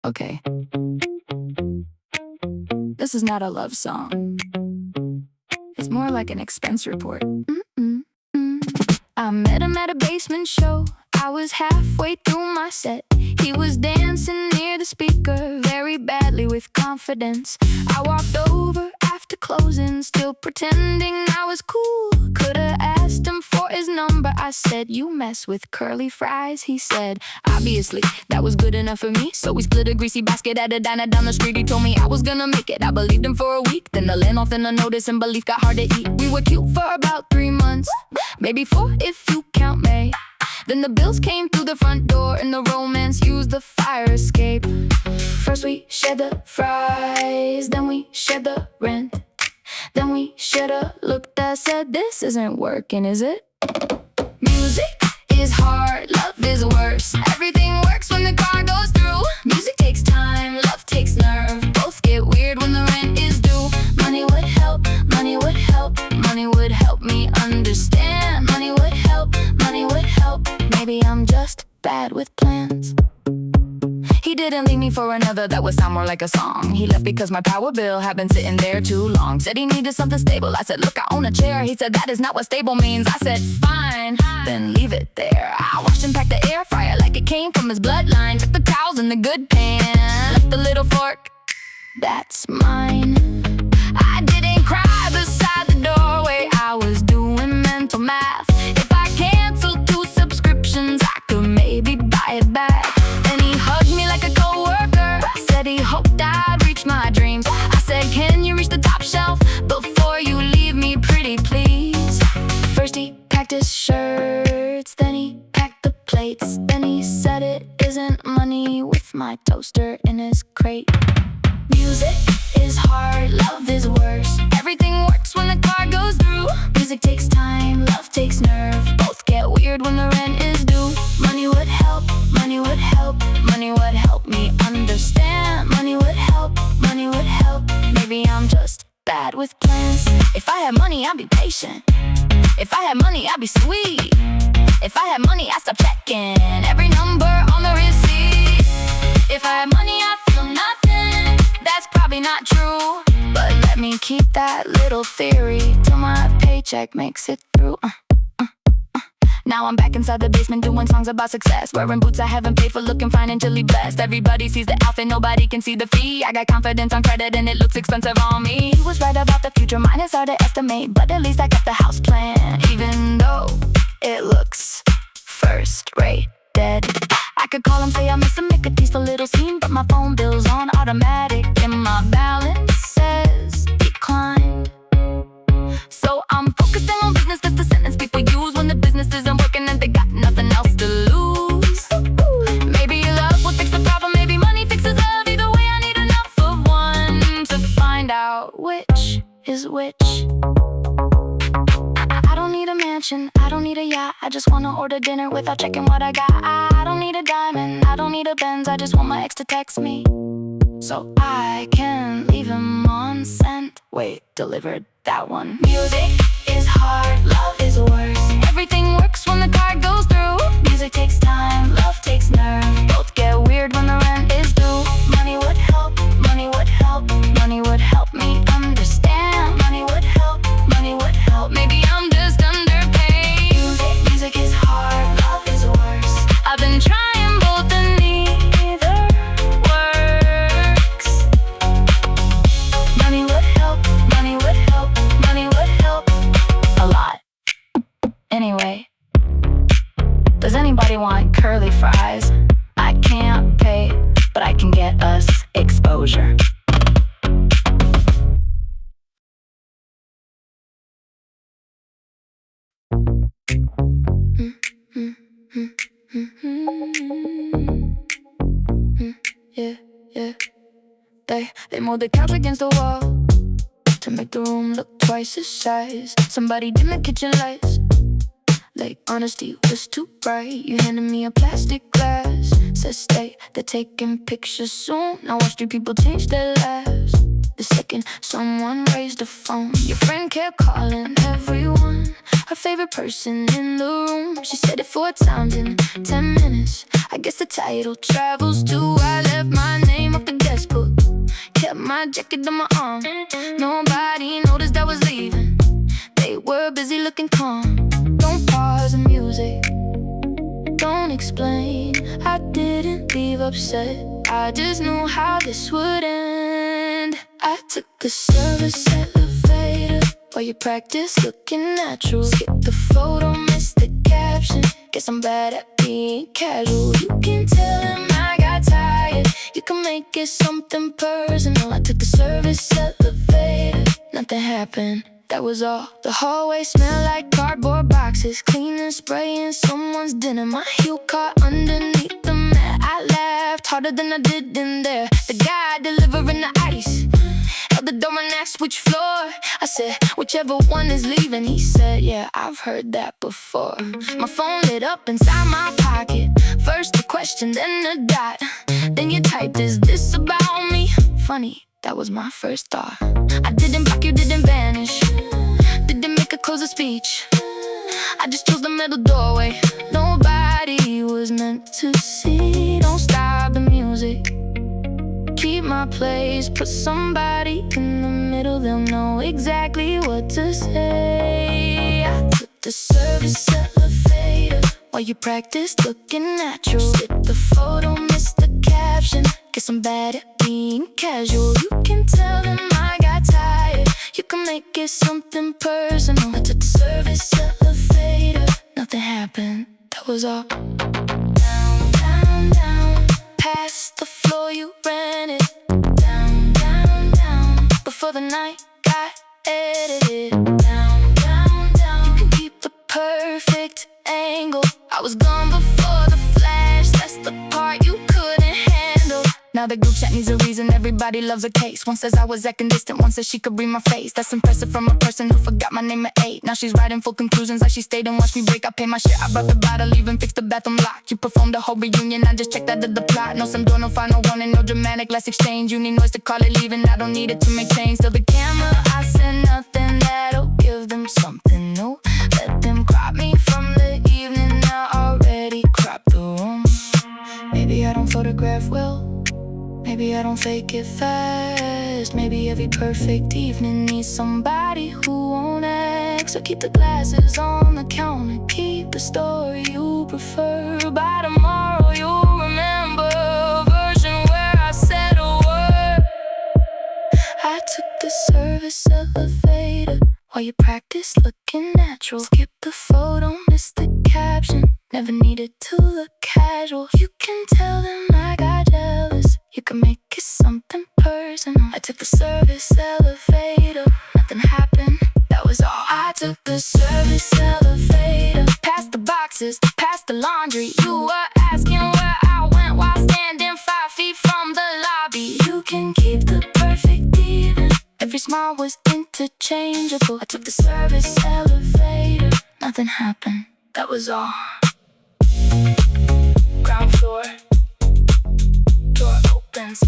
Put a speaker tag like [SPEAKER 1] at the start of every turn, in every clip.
[SPEAKER 1] Okay. This is not a love song. It's more like an expense report. I met him at a basement show. I was halfway through my set. He was dancing near the speaker, very badly with confidence. I walked over after closing, still pretending I was cool. Could've asked him for his number. I said, "You mess with curly fries." He said, "Obviously, that was good enough for me." So we split a greasy basket at a diner down the street. He told me I was gonna make it. I believed him for a week. Then the land off in a notice and belief got hard to eat. We were cute for about 3 months, maybe 4 if you count May. Then the bills came through the front door and the romance used the fire escape. First we shared the fries, then we shared the rent. Then we should've looked and said, "This isn't working, is it?" Music is hard, love is worse. Everything works when the car goes through. Music takes time, love takes nerve. Both get weird when the rent is due. Money would help, money would help. Money would help me understand. Money would help, money would help. Maybe I'm just bad with plans. He didn't leave me for another, that would sound more like a song. He left because my power bill had been sitting there too long. Said he needed something stable. I said, "Look, I own a chair." He said, "That is not what stable means." I said, "Fine, then leave it there." I washed and packed the air fryer like it came from his bloodline. Took the towels in the good pan, left the little fork, that's mine. I didn't cry beside the doorway, I was doing mental math. If I canceled 2 subscriptions, I could maybe buy it back. Then he hugged me like a coworker, said he hoped I'd reach my dreams. I said, "Can you reach the top shelf before you leave me, pretty please?" First he packed his shirts, then he packed the plates. Then he said it isn't money with my toaster in his crate. Music is hard, love is worse. Everything works when the car goes through. Music takes time, love takes nerve. Both get weird when the rent is due. Money would help, money would help. Money would help me understand. Money would help, money would help. Maybe I'm just bad with plans. If I had money, I'd be patient. If I had money, I'd be sweet. If I had money, I'd stop checking every number on the receipt. If I had money, I'd feel nothing. That's probably not true, but let me keep that little theory till my paycheck makes it through. Now I'm back inside the basement doing songs about success. Wearing boots I haven't paid for, looking financially blessed. Everybody sees the outfit, nobody can see the fee. I got confidence on credit and it looks expensive on me. He was right about the future, mine is hard to estimate. But at least I got the house plan, even though it looks first rate dead. I could call him, say I miss him, make a teaseful little scene. But my phone bill's on automatic and my balance says declined. So I'm focusing on business, that's the sentence people use when the business isn't working and they got nothing else to lose. Maybe love will fix the problem, maybe money fixes love. Either way I need enough of one to find out which is which. I don't need a mansion, I don't need a yacht. I just wanna order dinner without checking what I got. I don't need a diamond, I don't need a Benz. I just want my ex to text me so I can leave him on sent. Wait, delivered that one. Music is hard, love is worse. Everything works when the car goes through. Music takes time, love takes nerve. Both get weird when the rent is due. Money would help, money would help. Money would help me understand. Money would help, money would help. Maybe I'm just underpaid. Music is hard, love is worse. I've been trying both and neither works. Money would help, money would help. Money would help a lot. Anyway, does anybody want curly fries? I can't pay, but I can get us exposure. Yeah, yeah. They moved the couch against the wall to make the room look twice its size. Somebody dim the kitchen lights, like honesty was too bright. You handed me a plastic glass, said stay, they're taking pictures soon. I watched 3 people change their lives the second someone raised the phone. Your friend kept calling everyone, her favorite person in the room. She said it 4 times in 10 minutes. I guess the title travels too. I left my name my jacket on my arm. Nobody noticed I was leaving. They were busy looking calm. Don't pause the music, don't explain. I didn't leave upset, I just knew how this would end. I took the service elevator while you practice looking natural. Skip the photo, miss the caption. Guess I'm bad at being casual. You can tell him I got tired. You can make it something personal. I took the service elevator, nothing happened, that was all. The hallway smelled like cardboard boxes, cleaning, spraying someone's dinner. My heel caught underneath the mat. I laughed harder than I did in there. The guy delivering the ice held the door and asked which floor. I said, whichever one is leaving. He said, yeah, I've heard that before. My phone lit up inside my pocket. First the question, then the dot. Then you typed, is this about me? Funny, that was my first thought. I didn't block, you didn't vanish, didn't make a close a speech. I just chose the middle doorway. Nobody was meant to see. Don't stop the music, keep my place. Put somebody in the middle, they'll know exactly what to say. I took the service elevator while you practice looking natural. Skip the photo, miss the caption. Guess I'm bad at being casual. You can tell them I got tired. You can make it something personal. I took the service elevator, nothing happened, that was all. Down, down, down, past the floor you rented. Down, down, down, before the night got edited. Down, down, down, you can keep the perfect angle. I was gone before the flash, that's the part you couldn't handle. Now the group chat needs a reason, everybody loves a case. One says I was acting distant, one says she could read my face. That's impressive from a person who forgot my name at 8. Now she's writing full conclusions like she stayed and watched me break. I pay my share, I brought the bottle, even fixed the bathroom lock. You performed a whole reunion, I just checked out of the plot. No some door, no final warning, no dramatic, less exchange. You need noise to call it leaving, I don't need it to make change. Till the camera, I said nothing that'll give them something new. Let them crop me from the evening, I already cropped the room. Maybe I don't photograph well, maybe I don't fake it fast. Maybe every perfect evening needs somebody who won't act. So keep the glasses on the counter, keep the story you prefer. By tomorrow you'll remember a version where I said a word. I took the service elevator while you practice looking natural. Skip the photo, miss the caption. Never needed to look casual. You can tell them I got jealous. You can make it something personal. I took the service elevator, nothing happened, that was all. I took the service elevator, past the boxes, past the laundry. You were asking where I went while standing 5 feet from the lobby. You can keep the perfect even, every smile was interchangeable. I took the service elevator, nothing happened, that was all. Ground floor, door opens,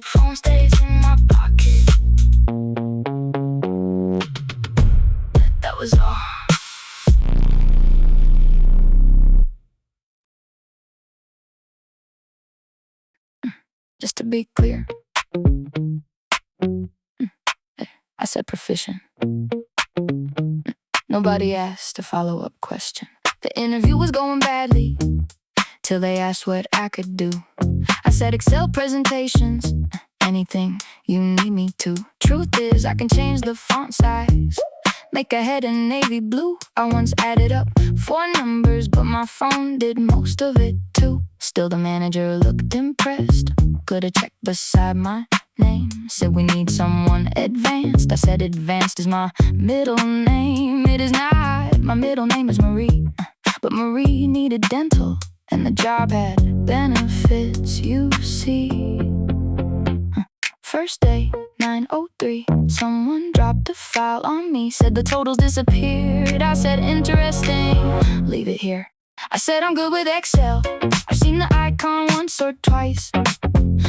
[SPEAKER 1] phone stays in my pocket, that was all. Just to be clear, I said proficient. Nobody asked a follow-up question. The interview was going badly till they asked what I could do. I said Excel presentations, anything you need me to. Truth is, I can change the font size, make a head in navy blue. I once added up 4 numbers, but my phone did most of it too. Still the manager looked impressed, put a check beside my name, said we need someone advanced. I said advanced is my middle name. It is not, my middle name is Marie, but Marie needed dental and the job had benefits, you see. First day, 9:03, someone dropped a file on me, said the totals disappeared. I said interesting, leave it here. I said I'm good with Excel, I've seen the icon once or twice.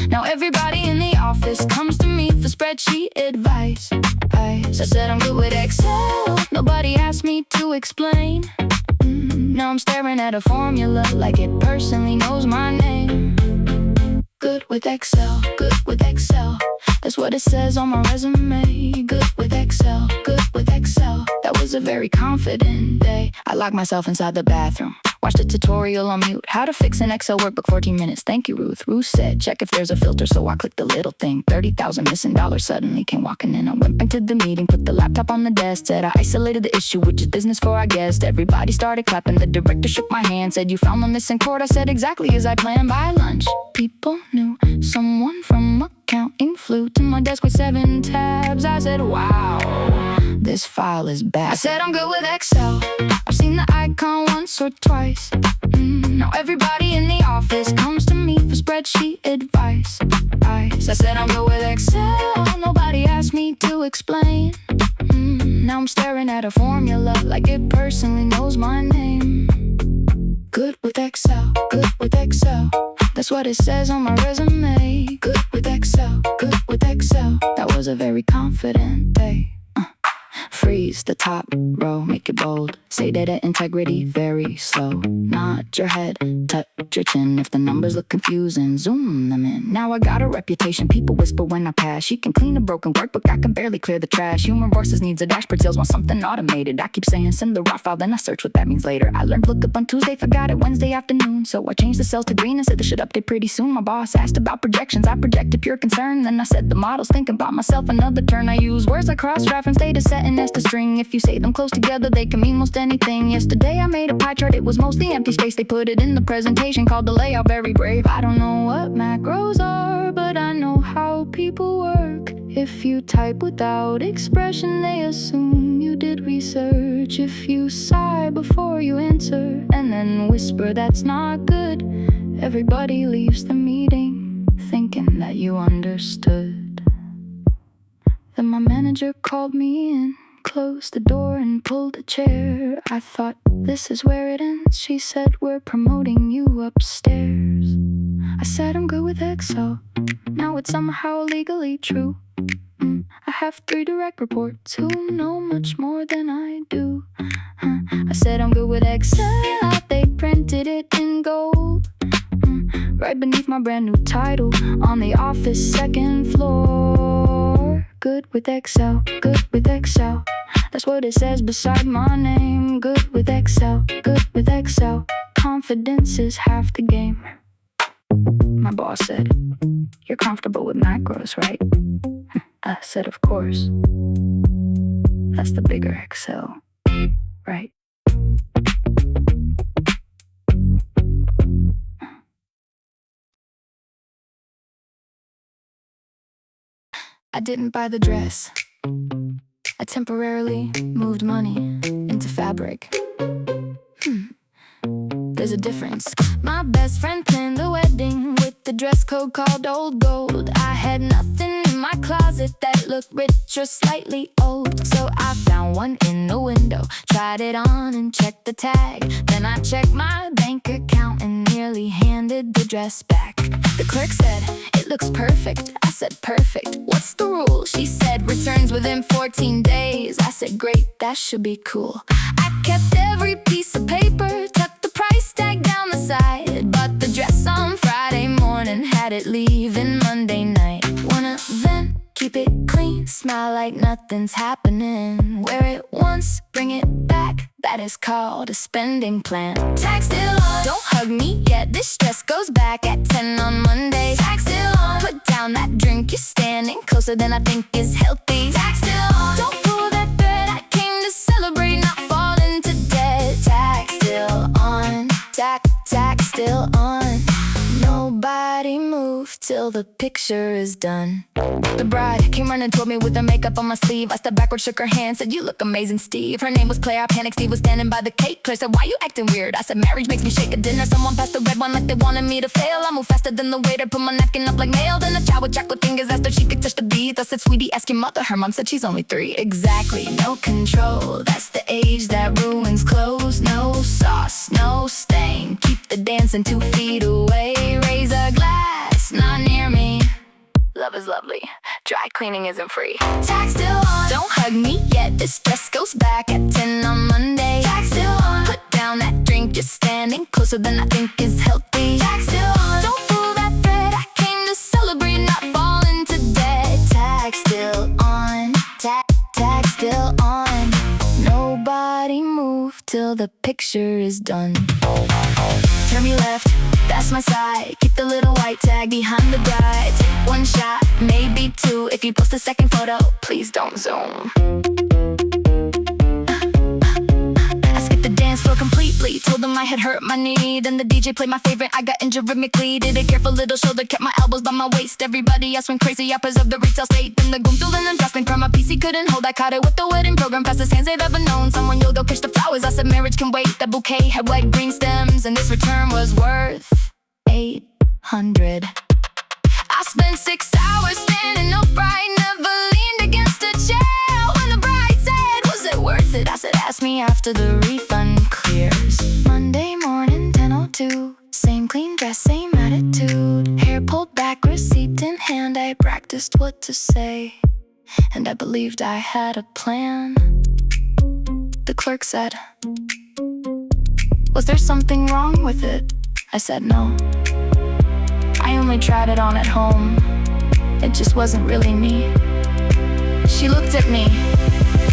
[SPEAKER 1] Now everybody in the office comes to me for spreadsheet advice. I said I'm good with Excel, nobody asked me to explain. Now I'm staring at a formula like it personally knows my name. Good with with Excel, good with Excel. That's what it says on my resume. Good with Excel, good with Excel. That was a very confident day. I locked myself inside the bathroom, watched a tutorial on mute, how to fix an Excel workbook, 14 minutes. Thank you, Ruth. Ruth said, check if there's a filter, so I clicked the little thing. 30,000 missing dollars suddenly came walking in. I went back to the meeting, put the laptop on the desk, said I isolated the issue, which is business for our guest. Everybody started clapping, the director shook my hand, said you found the missing chord. I said exactly as I planned. By lunch, people knew someone from accounting flew to my desk with 7 tabs. I said, wow, this file is bad. I said I'm good with Excel. I've seen the icon once or twice. Now everybody in the office comes to me for spreadsheet advice. I said I'm good with Excel. Nobody asked me to explain. Now I'm staring at a formula like it personally knows my name. Good with Excel, good with Excel. That's what it says on my resume. Good with Excel, good with Excel. That was a very confident day. Freeze the top row, make it bold. Say data integrity very slow. Nod your head, touch your chin. If the numbers look confusing, zoom them in. Now I got a reputation, people whisper when I pass. She can clean a broken workbook, I can barely clear the trash. Human resources needs a dashboard, sales want something automated. I keep saying send the raw file, then I search what that means later. I learned lookup on Tuesday, forgot it Wednesday afternoon. So I changed the cells to green and said this should update pretty soon. My boss asked about projections, I projected pure concern. Then I said the models, thinking about myself another turn. I use words like cross-reference, data set, and nest a string. If you say them close together, they can mean most anything. Yesterday I made a pie chart, it was mostly empty space. They put it in the presentation, called the layout very brave. I don't know what macros are, but I know how people work. If you type without expression, they assume you did research. If you sigh before you answer, and then whisper that's not good, everybody leaves the meeting thinking that you understood. Then my manager called me in, closed the door and pulled a chair. I thought, this is where it ends. She said, we're promoting you upstairs. I said I'm good with Excel. Now it's somehow legally true. I have 3 direct reports who know much more than I do. I said I'm good with Excel. They printed it in gold, right beneath my brand new title on the office 2nd floor. Good with Excel, good with Excel. That's what it says beside my name. Good with Excel, good with Excel. Confidence is half the game. My boss said, you're comfortable with macros, right? I said, of course. That's the bigger Excel, right? I didn't buy the dress. I temporarily moved money into fabric. There's a difference. My best friend planned the wedding with the dress code called Old Gold. I had nothing in my closet that looked rich or slightly old, so I found one in the window, tried it on and checked the tag. Then I checked my bank account and nearly handed the dress back. The clerk said, it looks perfect. I said, perfect. What's the rule? She said, returns within 14 days. I said, great, that should be cool. I kept every piece of paper, tucked the price tag down the side, bought the dress on Friday morning, had it leaving Monday night. Wanna then keep it clean, smile like nothing's happening. Wear it once, bring it back, that is called a spending plan. Tag still on, don't hug me yet, this dress goes back at 10 on Monday. Tag still on, put down that drink, you're standing closer than I think is healthy. Tag still on, don't pull that thread, I came to celebrate, not fall into debt. Tag still on, tag still on. Nobody move till the picture is done. The bride came running toward me with her makeup on my sleeve. I stepped backward, shook her hand, said, you look amazing, Steve. Her name was Claire, I panicked, Steve was standing by the cake. Claire said, why you acting weird? I said, marriage makes me shake. At dinner, someone passed the red one like they wanted me to fail. I moved faster than the waiter, put my napkin up like mail. Then a child with chocolate fingers asked if she could touch the beads. I said, sweetie, ask your mother. Her mom said she's only 3. Exactly, no control, that's the age that ruins clothes. No sauce, no stain, keep the dancing 2 feet away. Raise a glass, not near me. Love is lovely, dry cleaning isn't free. Tag still on, don't hug me yet, this dress goes back at 10 on Monday. Tag still on, put down that drink, you're standing closer than I think is healthy. Tag still on, don't pull that thread, I came to till the picture is done. Turn me left, that's my side. Keep the little white tag behind the bride. Take one shot, maybe two. If you post a second photo, please don't zoom. I skipped the dance floor completely. Told them I had hurt my knee. Then the DJ played my favorite, I got injured rhythmically. Did a careful little shoulder, kept my elbows by my waist. Everybody else went crazy, I preserved the retail state. Then the groom threw an adjustment from my piece he couldn't hold. I caught it with the wedding program, fastest hands they'd ever known. Someone yelled, go catch the flowers. I said marriage can wait. The bouquet had white green stems, and this return was worth 800. I spent 6 hours standing upright, never leaned against a chair. When the bride said, was it worth it? I said, ask me after the refund clears. Monday morning, 10:02. Same clean dress, same attitude. Hair pulled back, receipt in hand. I practiced what to say, and I believed I had a plan. The clerk said, was there something wrong with it? I said no. I only tried it on at home. It just wasn't really me. She looked at me,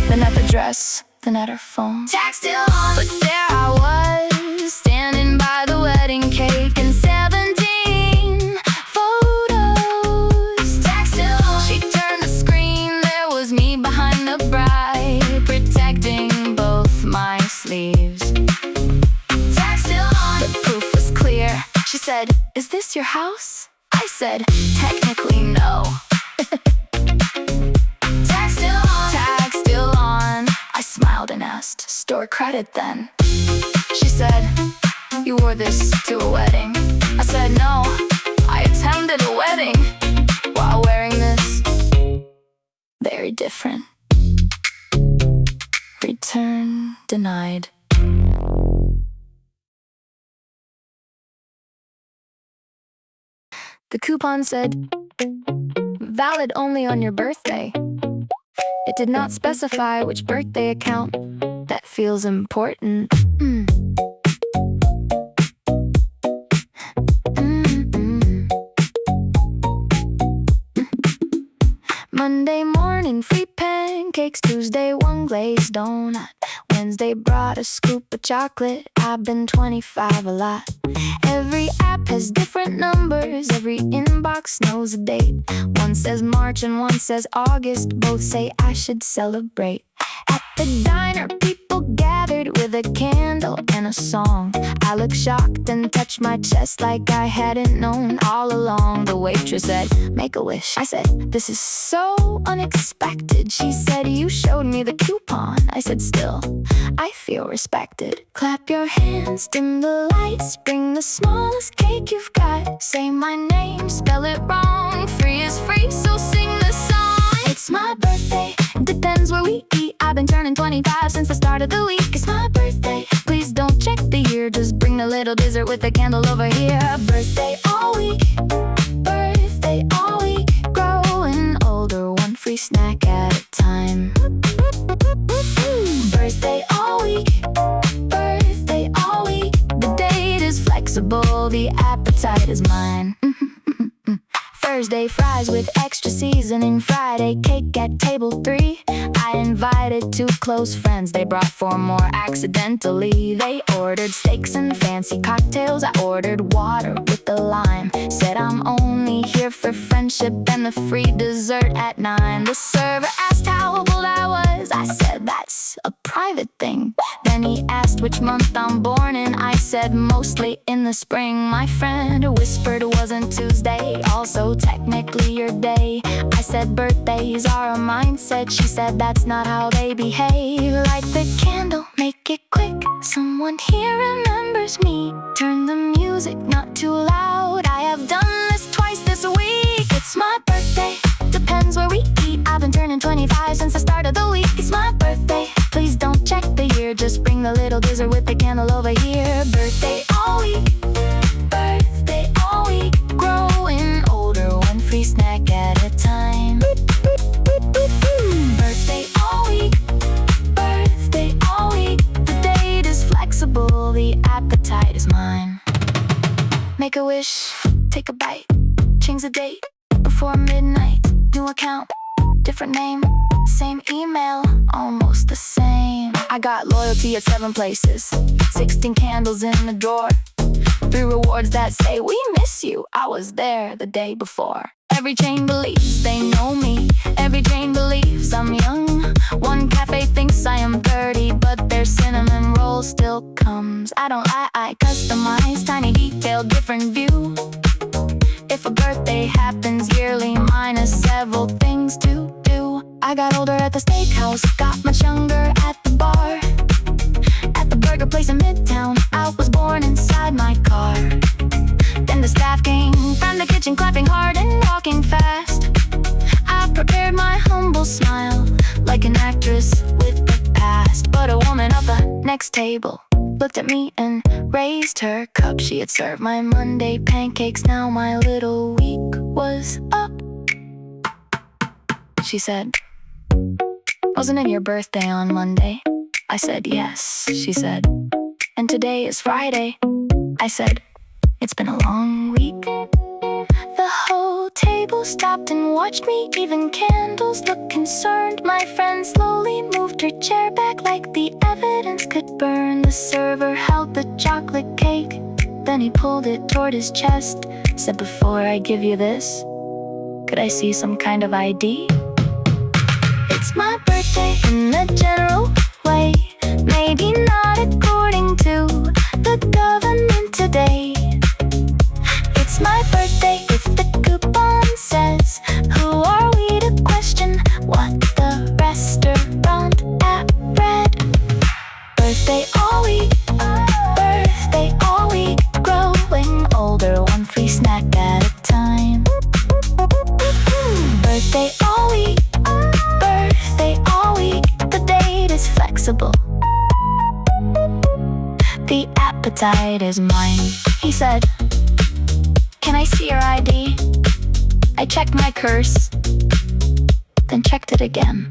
[SPEAKER 1] then at the dress, then at her phone. Tag still on. But there I was, standing by the wedding cake and 17 photos. Tag still on. She turned the screen, there was me behind the bride, protecting both my sleeves. Tag still on. The proof was clear. She said, is this your house? I said, technically no. Tag still on. Tag still on. I smiled and asked, store credit then? She said, you wore this to a wedding. I said, no, I attended a wedding while wearing this. Very different. Return denied. The coupon said, valid only on your birthday. It did not specify which birthday account. That feels important. Monday morning, free pancakes. Tuesday, one glazed donut. Wednesday brought a scoop of chocolate. I've been 25 a lot. Every app has different numbers. Every inbox knows a date. One says March and one says August. Both say I should celebrate. At the diner, people gathered with a candle and a song. I looked shocked and touched my chest like I hadn't known all along. The waitress said, make a wish. I said, this is so unexpected. She said, you showed me the coupon. I said, still, I feel respected. Clap your hands, dim the lights, bring the smallest cake you've got. Say my name, spell it wrong. Free is free, so sing the song. It's my birthday, depends where we eat. I've been turning 25 since the start of the week. It's my birthday, please don't check the year. Just bring the little dessert with the candle over here. Birthday all week, birthday all week. Growing older, one free snack at a time. Birthday all week, birthday all week. The date is flexible, the appetite is mine. Thursday, fries with extra seasoning. Friday, cake at table 3. I invited 2 close friends. They brought 4 more accidentally. They ordered steaks and fancy cocktails. I ordered water with the lime. Said I'm only here for friendship and the free dessert at 9. The server asked how old I was. I said that's a private thing. Then he asked which month I'm born in. I said mostly in the spring. My friend whispered it wasn't Tuesday, also technically your day. I said birthdays are a mindset. She said that's not how they behave. Light the candle, make it quick. Someone here remembers me. Turn the music not too loud. I have done this twice this week. It's my birthday, depends where we eat. I've been turning 25 since the start of the week. It's my birthday, please don't check the year. Just bring the little dessert with the candle over here. Birthday all week, birthday all week. Growing older, one free snack at a time. Birthday all week, birthday all week. The date is flexible, the appetite is mine. Make a wish, take a bite, change the date before midnight. New account, different name, same email, almost the same. I got loyalty at 7 places, 16 candles in the drawer, 3 rewards that say we miss you, I was there the day before. Every chain believes they know me, every chain believes I'm young. One cafe thinks I am 30, but their cinnamon roll still comes. I don't lie, I customize, tiny detail, different view. If a birthday happens yearly, minus several things to do. I got older at the steakhouse, got much younger at the bar. At the burger place in Midtown, I was born inside my car. Then the staff came from the kitchen, clapping hard and walking fast. I prepared my humble smile, like an actress with the past. But a woman at the next table looked at me and raised her cup. She had served my Monday pancakes, now my little week was up. She said, "Wasn't it your birthday on Monday?" I said, "Yes." She said, "And today is Friday." I said, "It's been a long week." The whole table stopped and watched me, even candles looked concerned. My friend slowly moved her chair back like the evidence could burn. The server held the chocolate cake, then he pulled it toward his chest. Said, "Before I give you this, could I see some kind of ID?" It's my birthday in a general way, maybe not according to the government today. It's my birthday if the coupon says, who are we to question what the restaurant app read? Birthday all week, birthday all week, growing older, one free snack at a time. Birthday all week, birthday all week, the date is flexible, the appetite is mine. He said, "Can I see your ID?" I checked my curse, then checked it again.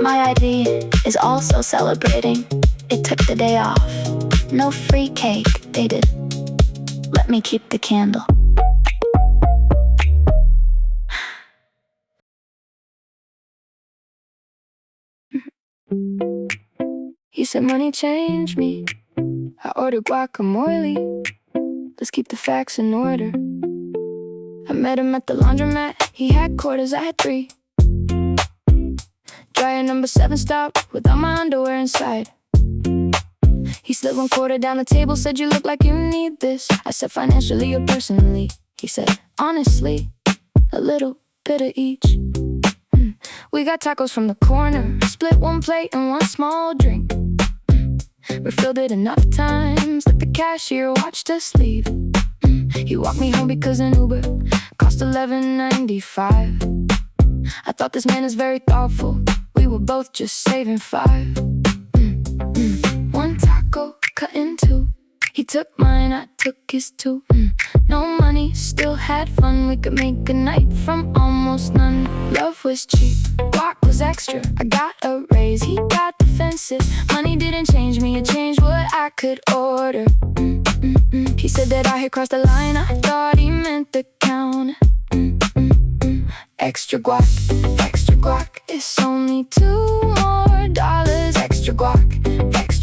[SPEAKER 1] My ID is also celebrating. It took the day off. No free cake, they did. Let me keep the candle. He said money changed me. I ordered guacamole. Let's keep the facts in order. I met him at the laundromat. He had quarters, I had 3. Dryer number 7 stopped without my underwear inside. He slid 1 quarter down the table, said, "You look like you need this." I said, "Financially or personally?" He said, "Honestly, a little bit of each." We got tacos from the corner, split 1 plate and 1 small drink. Refilled it enough times that the cashier watched us leave. He walked me home because an Uber cost $11.95. I thought this man is very thoughtful. We were both just saving 5. 1 taco cut in 2. He took mine, I took his too. No money, still had fun. We could make a night from almost none. Love was cheap, guac was extra. I got a raise, he got defensive. Money didn't change me, it changed what I could order. He said that I had crossed the line, I thought he meant the counter. Extra guac, it's only $2 more. Extra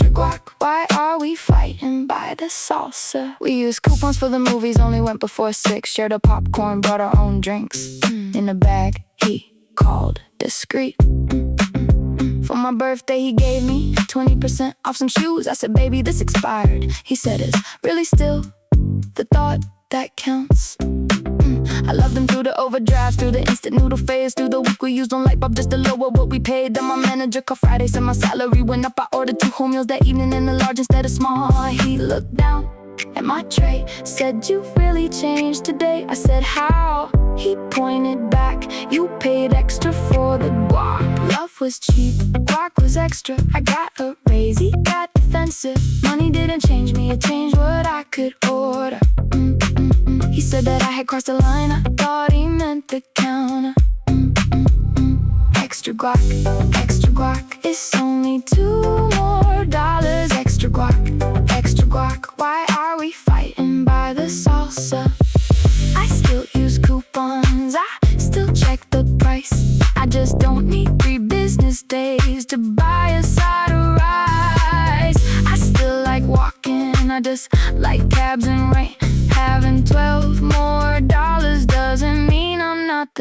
[SPEAKER 1] guac, why are we fighting by the salsa? We used coupons for the movies, only went before 6. Shared a popcorn, brought our own drinks. In a bag, he called discreet. For my birthday, he gave me 20% off some shoes. I said, "Baby, this expired." He said, "It's really still the thought that counts." I loved them through the overdraft, through the instant noodle phase, through the week we used on light bulb just to lower what we paid. Then my manager called Friday, said my salary went up. I ordered 2 whole meals that evening and a large instead of small. He looked down at my tray, said, "You've really changed today." I said, "How?" He pointed back, "You paid extra for the guac." Love was cheap, guac was extra. I got a raise, he got defensive. Money didn't change me, it changed what I could order. He said that I had crossed the line, I thought he meant the counter. Extra guac, it's only $2 more. Extra guac, why are we fighting by the salsa? I still use coupons, I still check the price. I just don't need 3 business days to buy a side.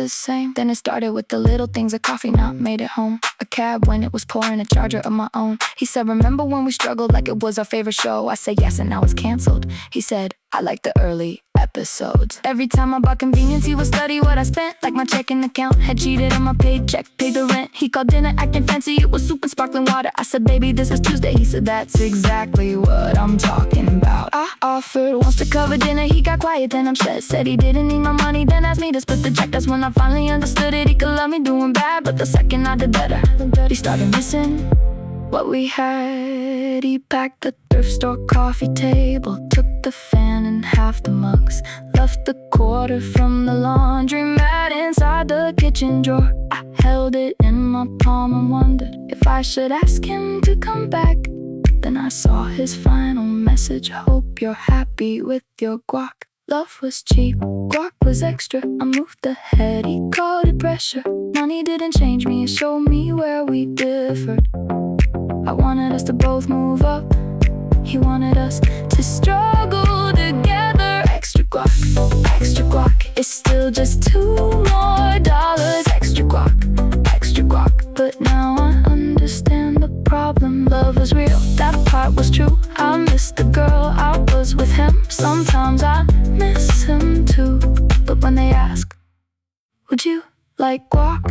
[SPEAKER 1] the same. Then it started with the little things, a coffee not made it home, a cab when it was pouring, a charger of my own. He said, remember when we struggled like it was our favorite show? I said yes, and now it's canceled. He said, I like the early episodes. Every time I bought convenience, he would study what I spent, like my checking account had cheated on my paycheck, paid the rent. He called dinner acting fancy, it was soup and sparkling water. I said, baby, this is Tuesday. He said, that's exactly what I'm talking about. I offered once to cover dinner, he got quiet, then I'm stressed. Said he didn't need my money, then asked me to split the check. That's when I finally understood it. He could love me doing bad, but the second I did better, he started missing what we had. He packed the thrift store coffee table, took the fan and half the mugs, left the quarter from the laundromat inside the kitchen drawer. I held it in my palm and wondered if I should ask him to come back. Then I saw his final message, hope you're happy with your guac. Love was cheap, guac was extra. I moved ahead, he called it pressure. Money didn't change me, it showed me where we differed. I wanted us to both move up, he wanted us to struggle together. Extra guac is still just $2 more. Extra guac, but now I understand the problem. Love was real, that part was true. I missed the girl I was with him. Sometimes I miss him too. But when they ask, would you like guac?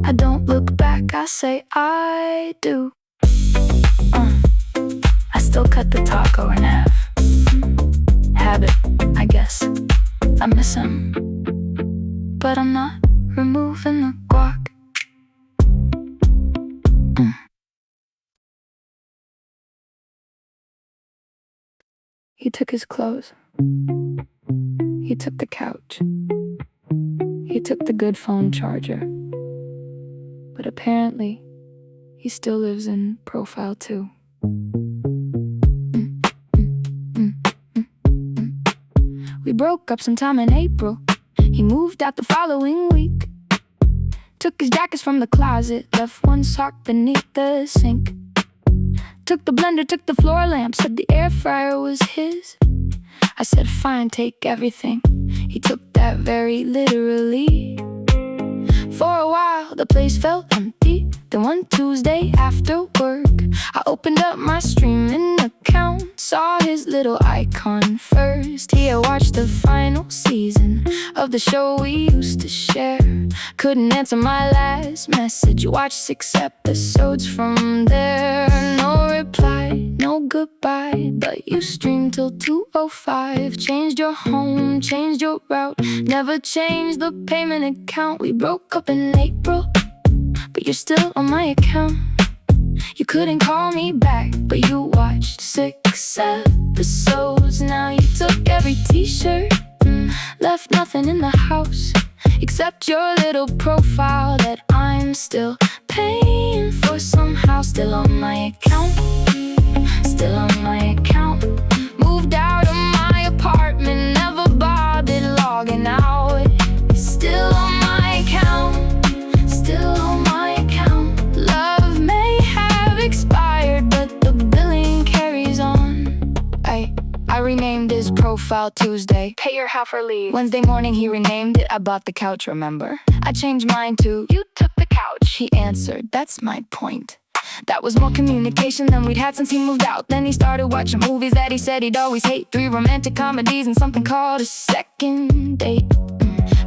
[SPEAKER 1] I don't look back, I say I do. I still cut the taco in half. Habit, I guess. I miss him, but I'm not removing the guac. He took his clothes. He took the couch. He took the good phone charger. But apparently, he still lives in profile too. We broke up sometime in April. He moved out the following week. Took his jackets from the closet, left one sock beneath the sink. Took the blender, took the floor lamp, said the air fryer was his. I said fine, take everything. He took that very literally. For a while the place felt empty. Then one Tuesday after work, I opened up my streaming account, saw his little icon first. He had watched the final season of the show we used to share. Couldn't answer my last message, watched 6 episodes from there. No reply, no goodbye, but you streamed till 2:05. Changed your home, changed your route, never changed the payment account. We broke up in April, but you're still on my account. You couldn't call me back, but you watched 6 episodes. Now you took every t-shirt, left nothing in the house except your little profile that I'm still paying for somehow. Still on my account, still on my account. Moved out of my apartment, never bothered logging out. Still on my account, still on my account. Love may have expired, but the billing carries on. I renamed his profile Tuesday, pay your half or leave. Wednesday morning he renamed it, I bought the couch, remember? I changed mine to, you took the couch. He answered, that's my point. That was more communication than we'd had since he moved out. Then he started watching movies that he said he'd always hate. 3 romantic comedies and something called a second date.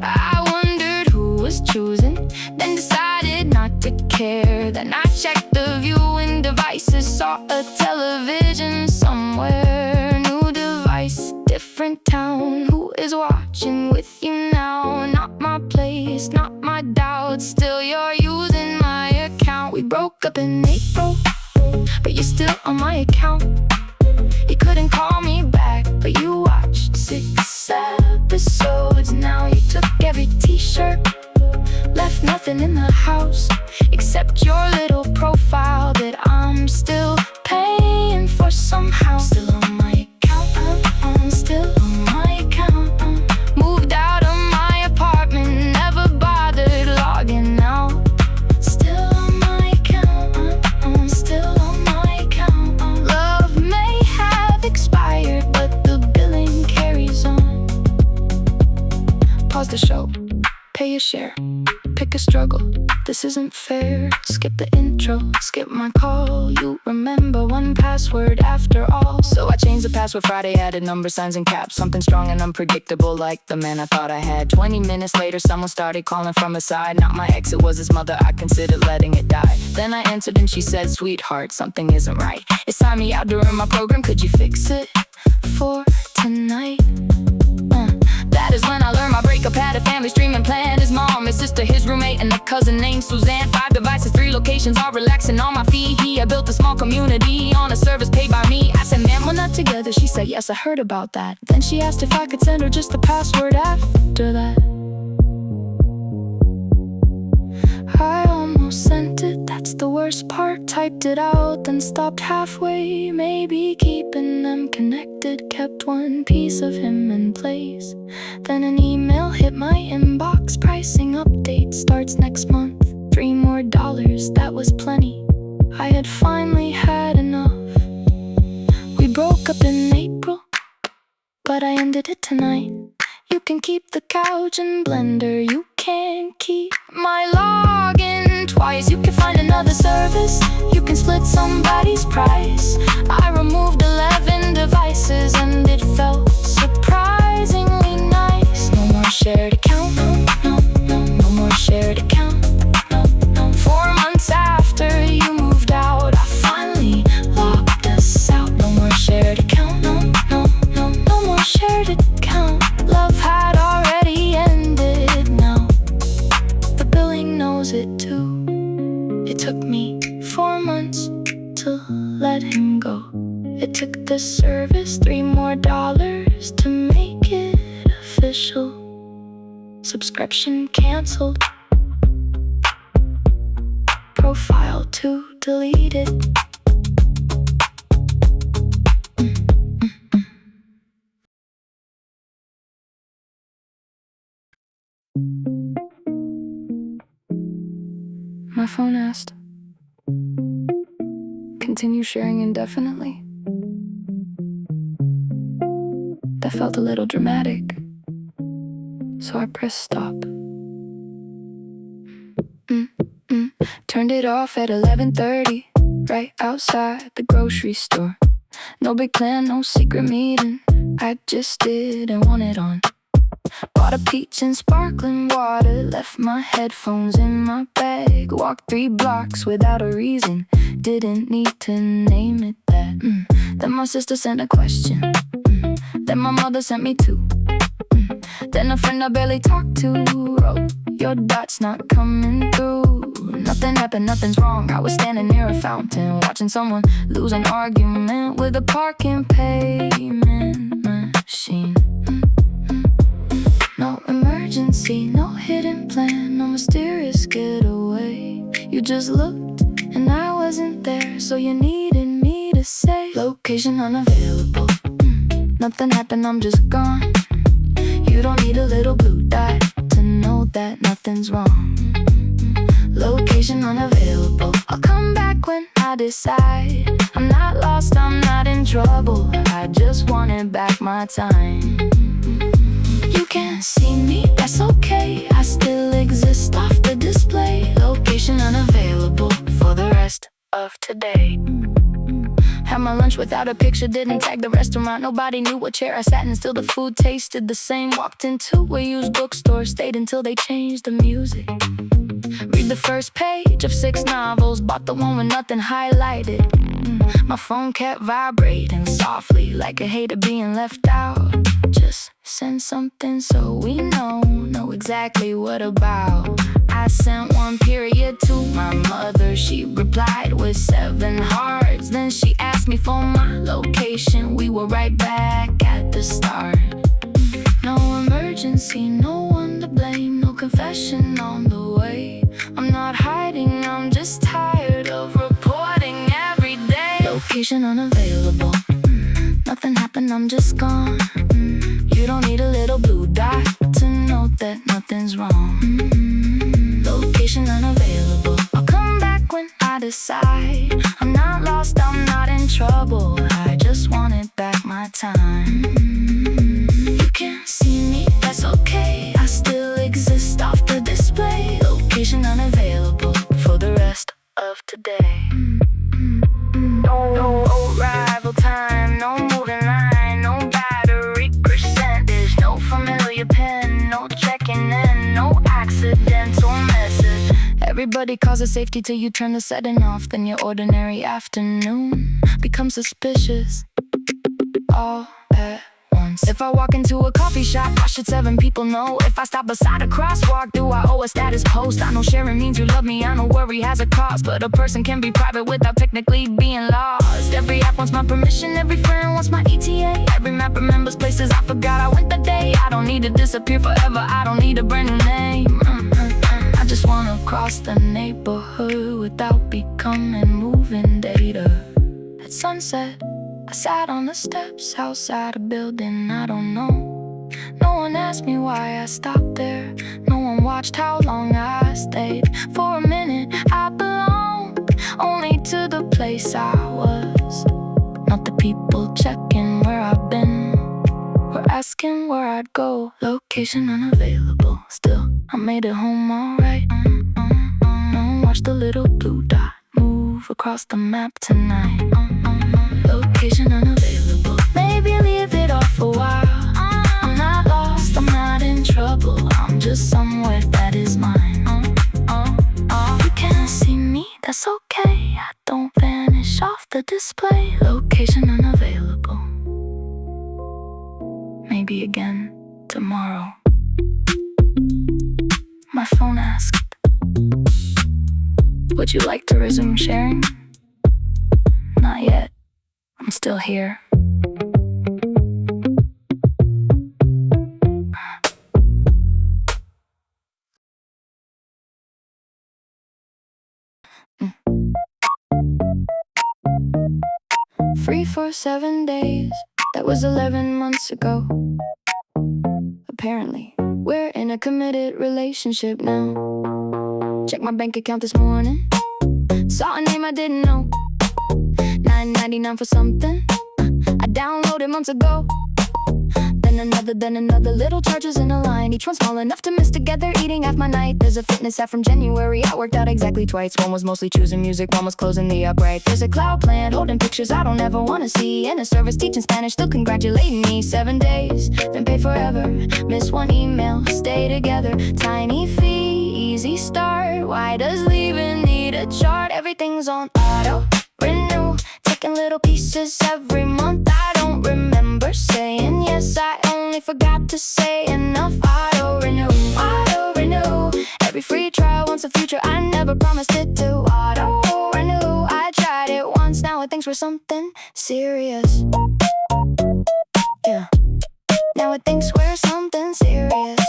[SPEAKER 1] I wondered who was choosing, then decided not to care. Then I checked the viewing devices, saw a television somewhere. New device, different town. Who is watching with you now? Not my place, not my doubt. Still you're using my account. We broke up in April, but you're still on my account. You couldn't call me back, but you watched 6 episodes. Now you took every t-shirt, left nothing in the house except your little profile that I'm still paying for somehow. Still on my account, still on my account. Moved out of my apartment, never bothered logging out. Still on my account, still on my account. Love may have expired, but the billing carries on. Pause the show. Pay a share, pick a struggle. This isn't fair. Skip the intro, skip my call. You remember 1Password after all. So I changed the password Friday, added number signs and caps. Something strong and unpredictable like the man I thought I had. 20 minutes later, someone started calling from the side. Not my ex, it was his mother. I considered letting it die. Then I answered and she said, "Sweetheart, something isn't right. It's time me out during my program. Could you fix it for tonight?" That is when I learned my breakup had a family streaming plan. His mom, his sister, his roommate, and a cousin named Suzanne. 5 devices, 3 locations, all relaxing on my feet. He had built a small community on a service paid by me. I said, "Man, we're not together." She said, "Yes, I heard about that." Then she asked if I could send her just the password after that. I almost sent it, that's the worst part. Typed it out, then stopped halfway. Maybe keeping them connected kept one piece of him in place. Then an email hit my inbox. Pricing update starts next month. $3 more, that was plenty. I had finally had enough. We broke up in April, but I ended it tonight. You can keep the couch and blender, you can't keep my login twice. You can find another service, you can split somebody's price. I removed 11 devices and it felt surprisingly nice. No more shared account, no more shared account, 4 months after you moved out, I finally locked us out. No more shared account, no more shared account. Love had already ended now. The billing knows it too. It took me 4 months to let him go. It took the service $3 more to make it official. Subscription canceled. Profile to deleted. My phone asked, "Continue sharing indefinitely?" That felt a little dramatic, so I pressed stop. Turned it off at 11:30, right outside the grocery store. No big plan, no secret meeting, I just didn't want it on. Bought a peach and sparkling water, left my headphones in my bag. Walked 3 blocks without a reason, didn't need to name it that. Then my sister sent a question, then my mother sent me 2. Then a friend I barely talked to wrote, "Your dot's not coming through." Nothing happened, nothing's wrong. I was standing near a fountain, watching someone lose an argument with a parking payment machine. No emergency, no hidden plan, no mysterious getaway. You just looked and I wasn't there, so you needed me to say, "Location unavailable." Nothing happened, I'm just gone. You don't need a little blue dot to know that nothing's wrong. Location unavailable. I'll come back when I decide. I'm not lost, I'm not in trouble, I just wanted back my time. You can't see me, that's okay, I still exist off the display. Location unavailable for the rest of today. Had my lunch without a picture, didn't tag the restaurant. Nobody knew what chair I sat in, still the food tasted the same. Walked into a used bookstore, stayed until they changed the music. Read the first page of 6 novels, bought the one with nothing highlighted. My phone kept vibrating softly, like a hater being left out. Just send something so we know exactly what about. I sent 1 period to my mother, she replied with 7 hearts. Then she asked me for my location, we were right back at the start. No emergency, no one to blame, no confession on the way. I'm not hiding, I'm just tired of reporting every day. Location unavailable, nothing happened, I'm just gone. You don't need a little blue dot to know that nothing's wrong. Location unavailable, I'll come back when I decide. I'm not lost, I'm not in trouble, I just wanted back my time. You can't see me, that's okay, I still exist off the your pin, no checking in, no accidental message. Everybody calls it safety till you turn the setting off. Then your ordinary afternoon becomes suspicious all at once. If I walk into a coffee shop, why should 7 people know? If I stop beside a crosswalk, do I owe a status post? I know sharing means you love me, I know worry has a cost, but a person can be private without technically being lost. Every app wants my permission, every friend wants my ETA. Every map remembers places I forgot I went that day. I don't need to disappear forever, I don't need a brand new name. I just wanna cross the neighborhood without becoming moving data. At sunset, I sat on the steps outside a building I don't know. No one asked me why I stopped there. No one watched how long I stayed. For a minute I belonged only to the place I was. Not the people checking where I've been or asking where I'd go. Location unavailable. Still, I made it home alright. No one watched the little blue dot move across the map tonight. Location unavailable. Maybe leave it off a while. I'm not lost, I'm not in trouble. I'm just somewhere that is mine. You can't see me, that's okay. I don't vanish off the display. Location unavailable. Maybe again tomorrow. My phone asked, would you like to resume sharing? Not yet. I'm still here. Free for 7 days. That was 11 months ago. Apparently, we're in a committed relationship now. Checked my bank account this morning. Saw a name I didn't know. $9.99 for something I downloaded months ago. Then another little charges in a line. Each one small enough to miss together, eating half my night. There's a fitness app from January, I worked out exactly twice. One was mostly choosing music, one was closing the upright. There's a cloud plan, holding pictures I don't ever wanna see. And a service teaching Spanish, still congratulating me. 7 days, then pay forever. Miss one email, stay together. Tiny fee, easy start. Why does leaving need a chart? Everything's on auto renew, taking little pieces every month. I don't remember saying yes, I only forgot to say enough. Auto renew, every free trial wants a future I never promised it to. Auto renew, I tried it once, now it thinks we're something serious. Yeah, now it thinks we're something serious.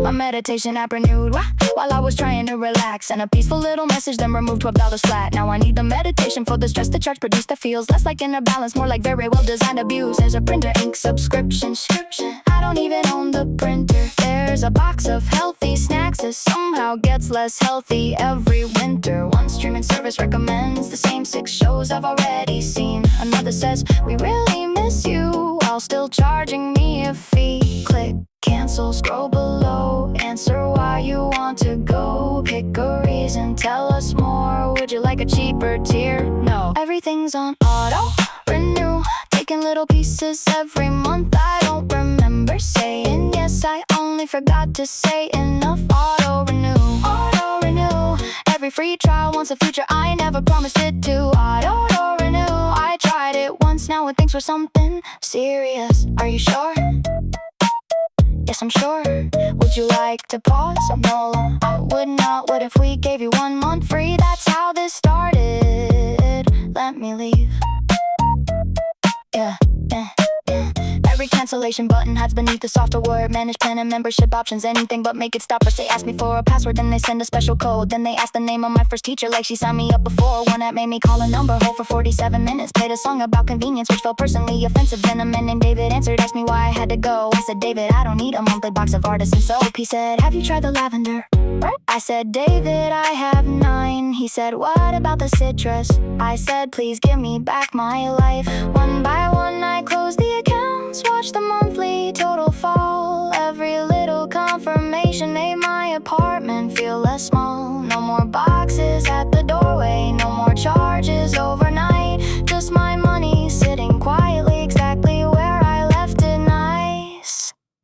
[SPEAKER 1] My meditation app renewed while I was trying to relax, and a peaceful little message then removed $12 flat. Now I need the meditation for the stress the charge produced that feels less like inner balance, more like very well designed abuse. There's a printer ink subscription. I don't even own the printer. There's a box of healthy snacks that somehow gets less healthy every winter. One streaming service recommends the same 6 shows I've already seen. Another says we really miss you while still charging me a fee. Click cancel, scroll below, answer why you want to go. Pick a reason, tell us more. Would you like a cheaper tier? No. Everything's on auto renew, taking little pieces every month. I don't remember saying yes, I only forgot to say enough. Auto renew, every free trial wants a future I never promised it to. Auto renew, I tried it once, now it thinks we're something serious. Are you sure? Yes, I'm sure. Would you like to pause? No, I would not. What if we gave you 1 month free? That's how this started. Let me leave. Yeah. Every cancellation button hides beneath the softer word. Manage plan and membership options, anything but make it stop. Or say ask me for a password, then they send a special code. Then they ask the name of my first teacher like she signed me up before. One app made me call a number, hold for 47 minutes. Played a song about convenience which felt personally offensive. Then a man named David answered, asked me why I had to go. I said, David, I don't need a monthly box of artisan soap. He said, have you tried the lavender? I said, David, I have 9. He said, what about the citrus? I said, please give me back my life. One by one I closed the accounts, watched the monthly total fall. Every little confirmation made my apartment feel less small. No more boxes at the doorway, no more charges overnight. Just my money sitting quietly exactly where I left it.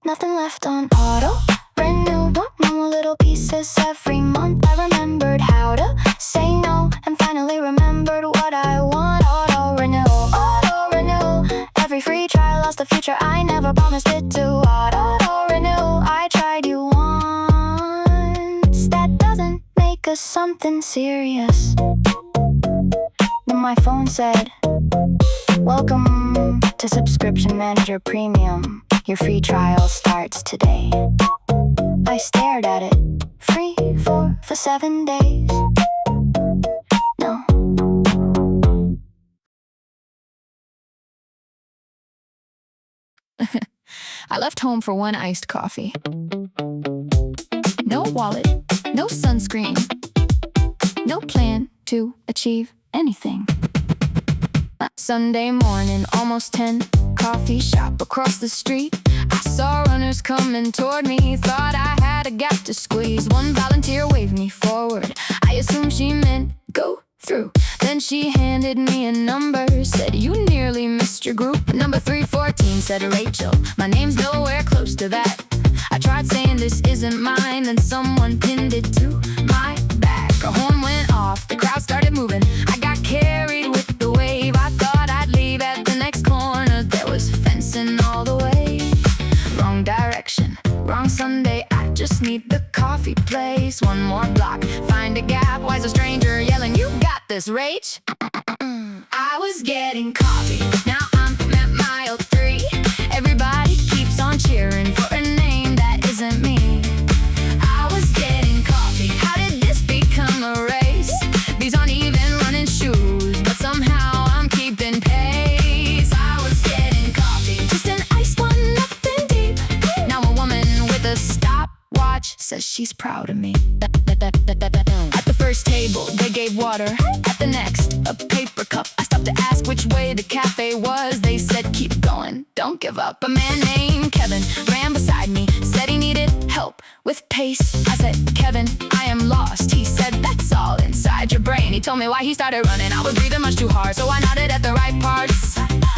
[SPEAKER 1] nothing left on auto renew. Want more little pieces every month. I remembered how to say no, and finally remembered what I want. Auto renew. Every free trial lost the future I never promised it to. Auto renew. I tried you once. That doesn't make us something serious. Then my phone said, "Welcome to Subscription Manager Premium. Your free trial starts today." I stared at it. Free for 7 days. No.
[SPEAKER 2] I left home for one iced coffee. No wallet, no sunscreen, no plan to achieve anything. Sunday morning, almost 10, coffee shop across the street. I saw runners coming toward me, thought I had a gap to squeeze. One volunteer waved me forward, I assumed she meant go through. Then she handed me a number, said, "You nearly missed your group." Number 314 said, "Rachel, my name's nowhere close to that." I tried saying this isn't mine, then someone pinned it to my back. A horn went off, the crowd started moving. I got carried with the wave. I thought I'd leave at the next corner. There was fencing all the way. Wrong direction, wrong Sunday. I just need the coffee place. One more block, find a gap. Why's a stranger yelling, "You got this, Rach?" I was getting coffee, now I'm at mile 3. Everybody keeps on cheering for a name that isn't me. I was getting coffee, how did this become a race? These aren't even running shoes, but somehow I'm keeping pace. I was getting coffee, just an iced one, nothing deep. Now a woman with a stopwatch says she's proud of me. At the first table, they gave water. At the next, a paper cup. I stopped to ask which way the cafe was. They said, "Keep going, don't give up." A man named Kevin ran beside me, said he needed help with pace. I said, "Kevin, I am lost." He said, "That's all inside your brain." He told me why he started running. I was breathing much too hard, so I nodded at the right parts,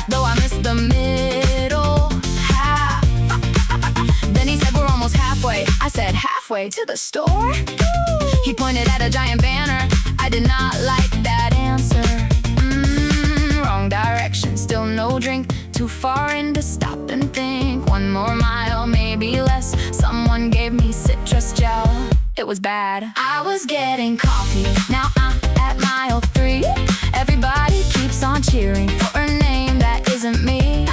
[SPEAKER 2] though I missed the middle half. Then he said, "We're almost halfway." I said, "Halfway to the store?" He pointed at a giant banner. I did not like that answer. Wrong direction, still no drink. Too far in to stop and think. One more mile, maybe less. Someone gave me citrus gel. It was bad. I was getting coffee, now I'm at mile 3. Everybody keeps on cheering for a name that isn't me.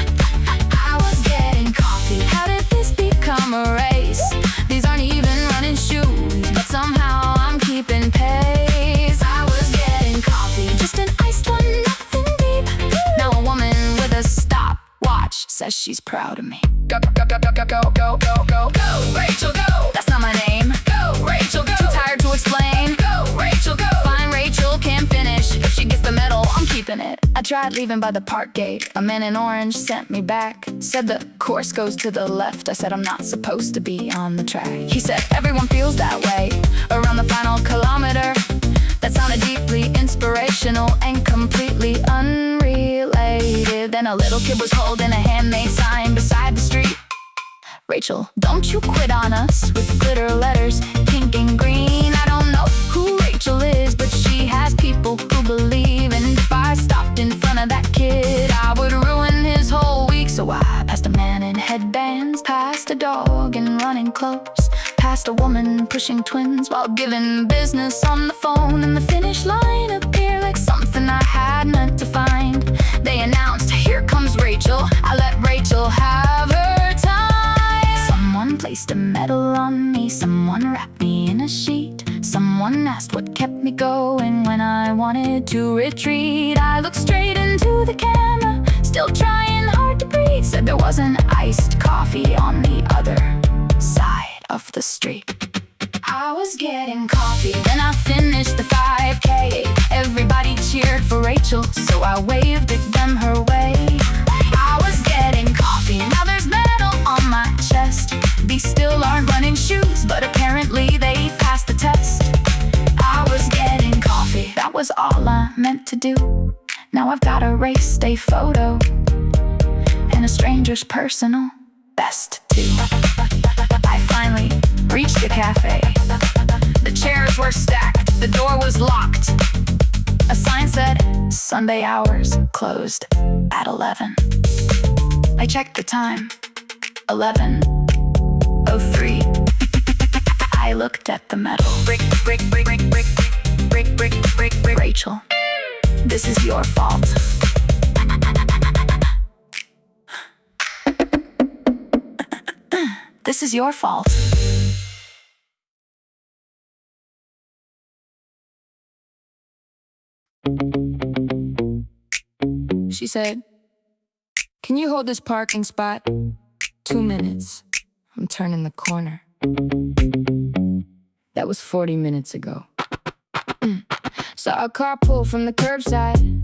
[SPEAKER 2] I was getting coffee, how did this become a race? These aren't even running shoes, but somehow I'm keeping pace. I was getting coffee, just an iced one, nothing deep. Now a woman with a stopwatch says she's proud of me. Go, go, go, go, go, go, go, go, go, go, Rachel, go. That's not my name. Go, Rachel, go. Too tired to explain. Go, Rachel, go. Fine, Rachel can finish. If she gets the medal, I'm keeping it. I tried leaving by the park gate. A man in orange sent me back. Said the course goes to the left. I said I'm not supposed to be on the track. He said everyone feels that way around the final kilometer. That sounded deeply inspirational and completely unrelated. Then a little kid was holding a handmade sign beside the street. "Rachel, don't you quit on us," with glitter letters, pink and green. I don't know who Rachel is, but she has people who believe. And if I stopped in front of that kid, I would ruin his whole week. So I passed a man in headbands, past a dog in running clothes, past a woman pushing twins while giving business on the phone. And the finish line appeared like something I had meant to find. They announced, "Here comes Rachel." I let Rachel have her time. Someone placed a medal on me, someone wrapped me in a sheet. Someone asked what kept me going when I wanted to retreat. I looked straight into the camera, still trying hard to breathe. Said there was an iced coffee on the other side of the street. I was getting coffee, then I finished the 5K. Everybody cheered for Rachel, so I waved at them her way. I was getting coffee, now there's metal on my chest. These still aren't running shoes, but apparently they passed the test. I was getting coffee, that was all I meant to do. Now I've got a race day photo and a stranger's personal best too. I finally reached the cafe. The chairs were stacked, the door was locked. A sign said, Sunday hours closed at 11. I checked the time, 11:03. I looked at the metal. Brick, brick, brick, brick, brick, brick, brick, brick, brick. Rachel, this is your fault. This is your fault. She said, "Can you hold this parking spot? 2 minutes. I'm turning the corner." That was 40 minutes ago. Saw a car pull from the curbside,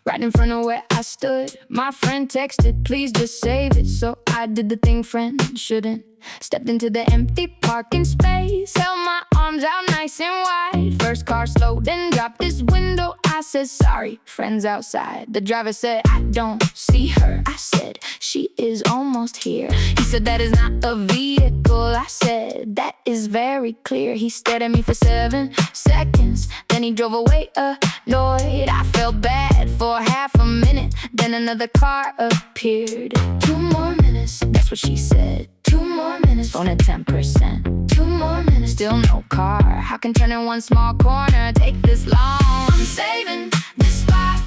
[SPEAKER 2] right in front of where I stood. My friend texted, "Please just save it." So I did the thing friend shouldn't. Stepped into the empty parking space, held my arms out nice and wide. First car slowed and dropped his window. I said, "Sorry, friend's outside." The driver said, "I don't see her." I said, "She is almost here." He said, "That is not a vehicle." I said, "That is very clear." He stared at me for 7 seconds, then he drove away annoyed. I felt bad for half a minute, then another car appeared. 2 more minutes, that's what she said. 2 more minutes, phone at 10%. 2 more minutes, still no car. How can turning one small corner take this long? I'm saving this spot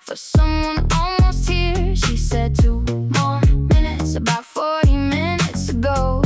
[SPEAKER 2] for someone almost here. She said 2 more minutes, about 40 minutes ago.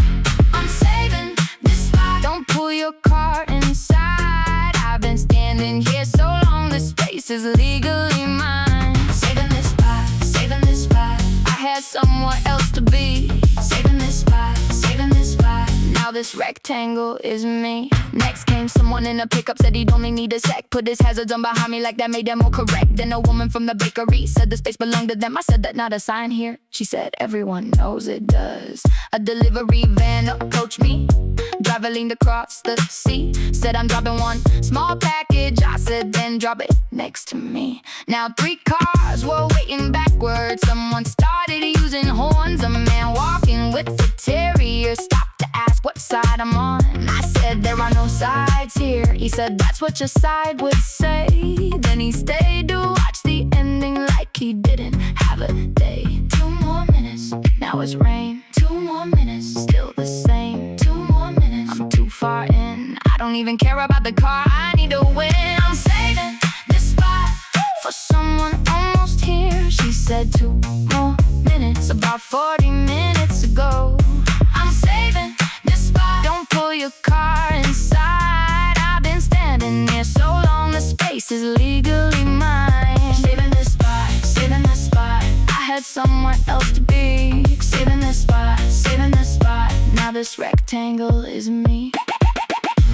[SPEAKER 2] I'm saving this spot, don't pull your car inside. I've been standing here so long, this space is legally mine. Saving this spot, saving this spot. I had somewhere else to be. Saving this spot, saving this spot. Now this rectangle is me. Next came someone in a pickup, said he'd only need a sec. Put his hazards on behind me like that made them more correct. Then a woman from the bakery said the space belonged to them. I said, "That not a sign here." She said, "Everyone knows it does." A delivery van approached me. Driver leaned across the seat, said, "I'm dropping one small package." I said, "Then drop it next to me." Now 3 cars were waiting backwards. Someone started using horns. A man walking with a terrier stopped to ask what side I'm on. I said, "There are no sides here." He said, "That's what your side would say." Then he stayed to watch the ending like he didn't have a day. 2 more minutes, now it's rain. 2 more minutes, still the same. 2 more minutes, I'm too far in. I don't even care about the car, I need to win. I'm saving this spot for someone almost here. She said 2 more minutes, about 40 minutes ago. I'm saving this spot, don't pull your car inside. I've been standing here so long, the space is legally mine. Saving this spot, saving this spot. I had somewhere else to be. Saving this spot, saving this spot. Now this rectangle is me.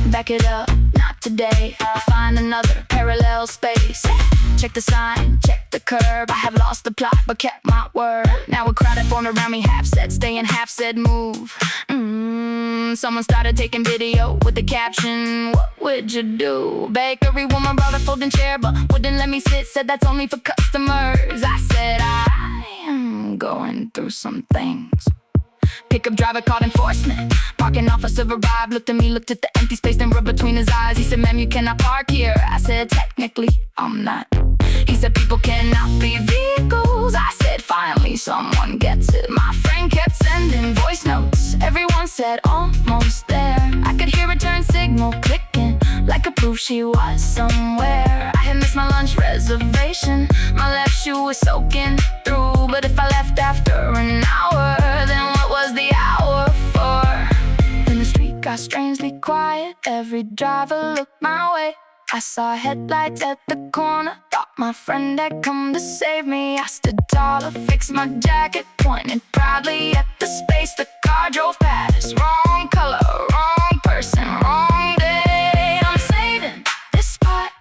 [SPEAKER 2] Back it up, not today. Find another parallel space. Check the sign, check the curb. I have lost the plot but kept my word. Now a crowd had formed around me, half said stay and half said move. Someone started taking video with the caption, "What would you do?" Bakery woman brought a folding chair but wouldn't let me sit. Said that's only for customers. I said I am going through some things. Pickup driver called enforcement. Parking officer arrived, looked at me, looked at the empty space, then rubbed between his eyes. He said, "Ma'am, you cannot park here." I said, "Technically, I'm not." He said, "People cannot be vehicles." I said, "Finally, someone gets it." My friend kept sending voice notes. Everyone said, "Almost there." I could hear a turn signal clicking, like a proof she was somewhere. I had missed my lunch reservation. My left shoe was soaking through. But if I left after an hour, then what was the hour for? Then the street got strangely quiet. Every driver looked my way. I saw headlights at the corner. Thought my friend had come to save me. I stood taller, fixed my jacket, pointed proudly at the space the car drove past. Wrong color, wrong person, wrong day. I'm saving this spot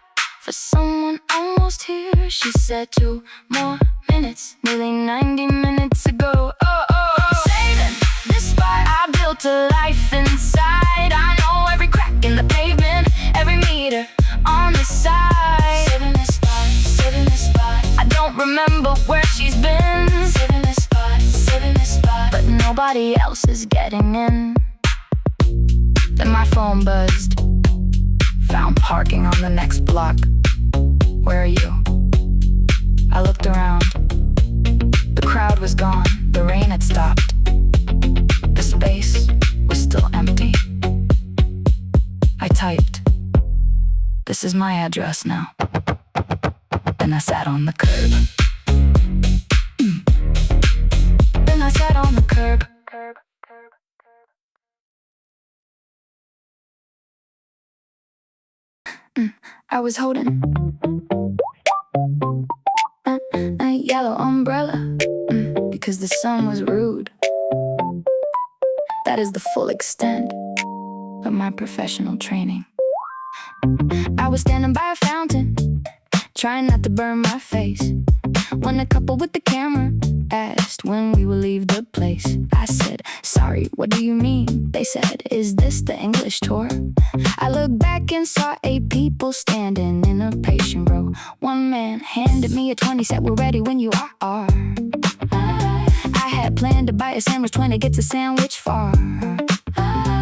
[SPEAKER 2] for someone almost here. She said 2 more minutes, nearly 90 minutes ago. I'm saving this spot. I built a life inside. I know every crack in the pavement, every meter on the side. Saving this spot, saving this spot. I don't remember where she's been. Saving this spot, saving this spot. But nobody
[SPEAKER 1] nobody else is getting in. Then my phone buzzed. Found parking on the next block. Where are you? I looked around. The crowd was gone. The rain had stopped. The space was still empty. I typed, "This is my address now." Then I sat on the curb. Then I sat on the curb. I was holding a yellow umbrella because the sun was rude. That is the full extent of my professional training. I was standing by a fountain, trying not to burn my face, when a couple with the camera asked when we would leave the place. I said, "Sorry, what do you mean?" They said, "Is this the English tour?" I looked back and saw 8 people standing in a patient row. One man handed me a 20, said, "We're ready when you are." I had planned to buy a sandwich, 20 gets a sandwich far.